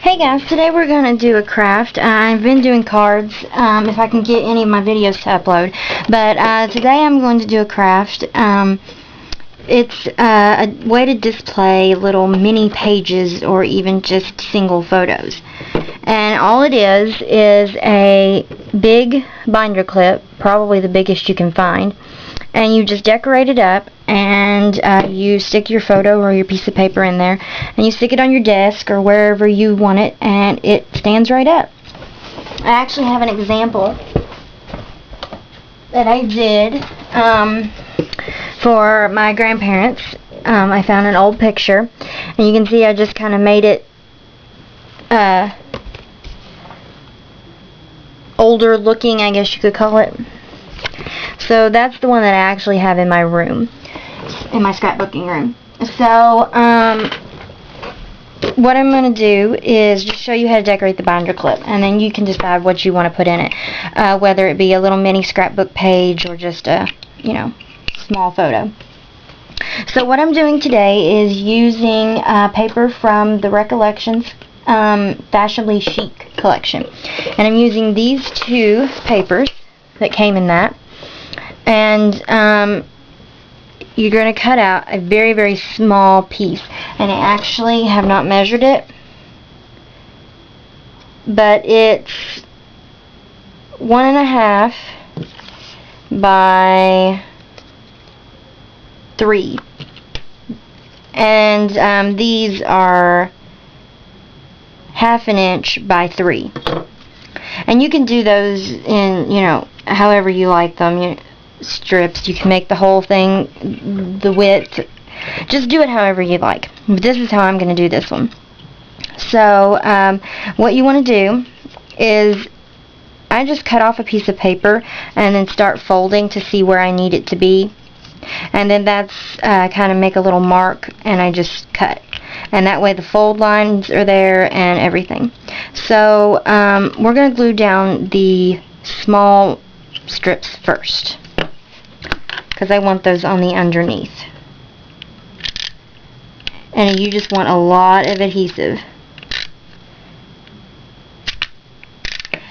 Hey guys, today we're going to do a craft. I've been doing cards, if I can get any of my videos to upload, but today I'm going to do a craft. It's a way to display little mini pages or even just single photos. And all it is a big binder clip, probably the biggest you can find, and you just decorate it up, and you stick your photo or your piece of paper in there, and you stick it on your desk or wherever you want it, and it stands right up. I actually have an example that I did for my grandparents. I found an old picture, and you can see I just kind of made it older looking, I guess you could call it. So that's the one that I actually have in my room, in my scrapbooking room. So what I'm going to do is just show you how to decorate the binder clip, and then you can decide what you want to put in it, whether it be a little mini scrapbook page or just a, small photo. So what I'm doing today is using paper from the Recollections Fashionably Chic collection, and I'm using these two papers that came in that. And you're going to cut out a very, very small piece, and I actually have not measured it, but it's 1.5 by 3, and these are 1/2 inch by 3, and you can do those in however you like them. Strips, you can make the whole thing the width, just do it however you like, but this is how I'm going to do this one. So what you want to do is I just cut off a piece of paper and then start folding to see where I need it to be, and then that's kind of make a little mark, and I just cut, and that way the fold lines are there and everything. So we're going to glue down the small strips first, because I want those on the underneath. And you just want a lot of adhesive,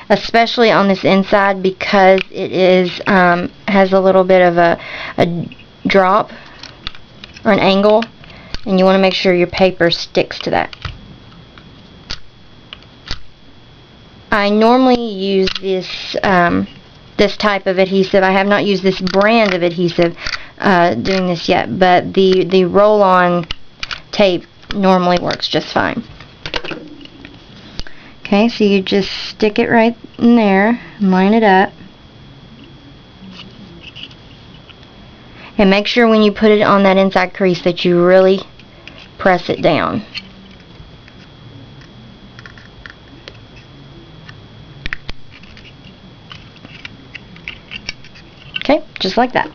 especially on this inside, because it is has a little bit of a drop or an angle, and you want to make sure your paper sticks to that. I normally use this type of adhesive. I have not used this brand of adhesive doing this yet, but the roll-on tape normally works just fine. Okay, so you just stick it right in there, line it up, and make sure when you put it on that inside crease that you really press it down. Okay, just like that.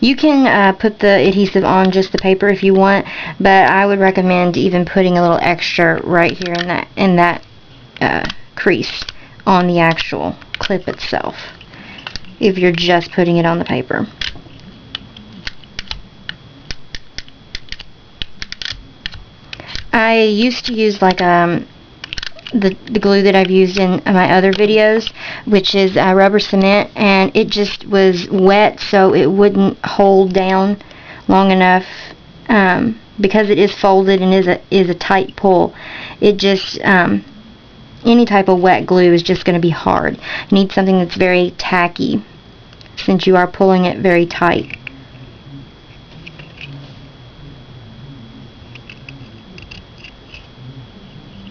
You can put the adhesive on just the paper if you want, but I would recommend even putting a little extra right here in that crease on the actual clip itself, if you're just putting it on the paper. I used to use like the glue that I've used in my other videos, which is rubber cement, and it just was wet, so it wouldn't hold down long enough, because it is folded and is a tight pull. It just any type of wet glue is just going to be hard. You need something that's very tacky, since you are pulling it very tight.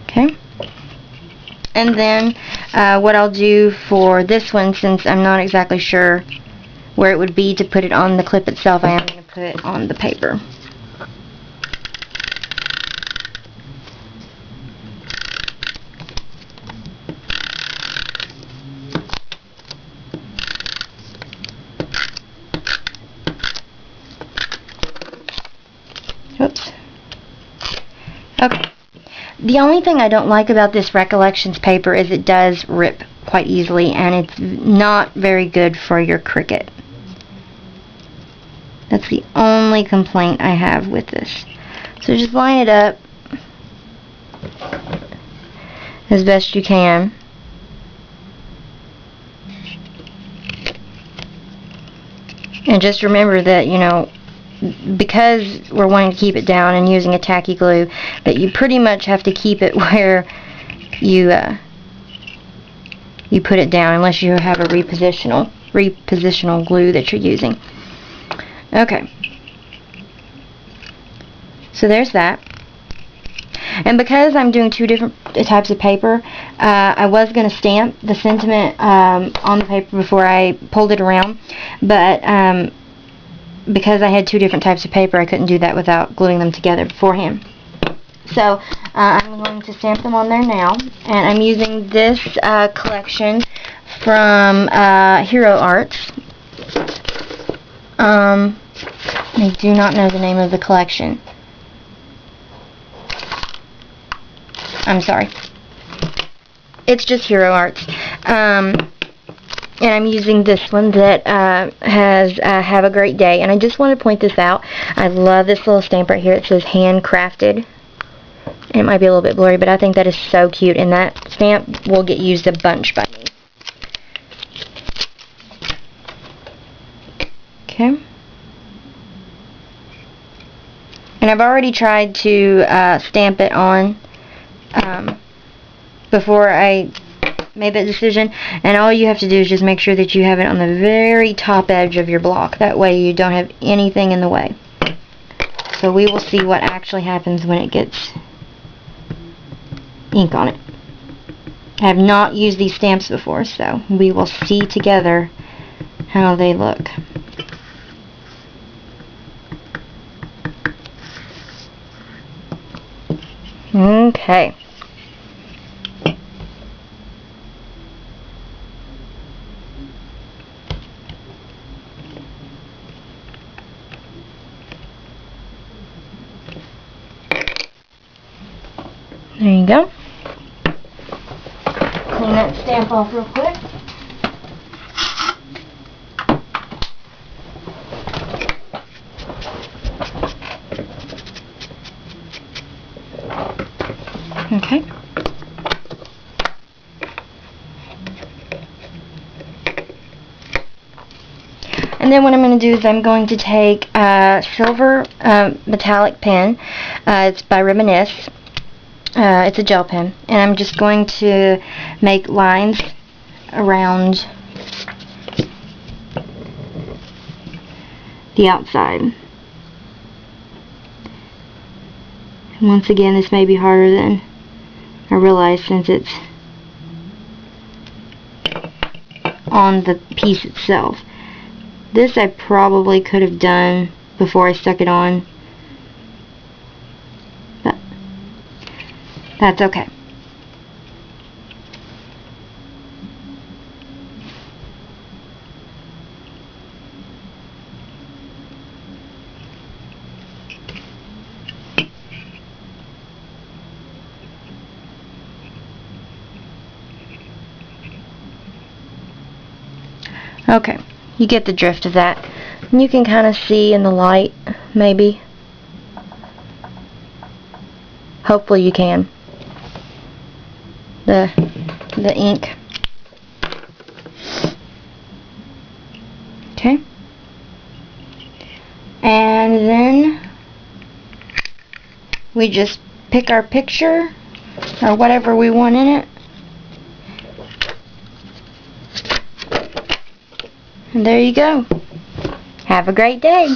Okay, and then what I'll do for this one, since I'm not exactly sure where it would be to put it on the clip itself, I am going to put it on the paper. Oops. Okay. The only thing I don't like about this Recollections paper is it does rip quite easily, and it's not very good for your Cricut. That's the only complaint I have with this. So just line it up as best you can. And just remember that, you know, because we're wanting to keep it down and using a tacky glue, that you pretty much have to keep it where you put it down, unless you have a repositional glue that you're using. Okay. So there's that. And because I'm doing two different types of paper, I was going to stamp the sentiment on the paper before I pulled it around, but because I had two different types of paper, I couldn't do that without gluing them together beforehand. So I'm going to stamp them on there now, and I'm using this collection from Hero Arts. I do not know the name of the collection. I'm sorry. It's just Hero Arts. And I'm using this one that has Have a Great Day. And I just want to point this out. I love this little stamp right here. It says handcrafted. It might be a little bit blurry, but I think that is so cute. And that stamp will get used a bunch by me. Okay. And I've already tried to stamp it on before I made that decision, and all you have to do is just make sure that you have it on the very top edge of your block. That way you don't have anything in the way. So we will see what actually happens when it gets ink on it. I have not used these stamps before, so we will see together how they look. Okay. There you go. Clean that stamp off real quick. Okay. And then what I'm going to do is I'm going to take a silver metallic pen. It's by Reminisce. It's a gel pen. And I'm just going to make lines around the outside. Once again, this may be harder than I realize since it's on the piece itself. This I probably could have done before I stuck it on, but that's okay. Okay, you get the drift of that. And you can kind of see in the light, maybe. Hopefully you can. The ink. Okay. And then we just pick our picture or whatever we want in it. And there you go. Have a great day.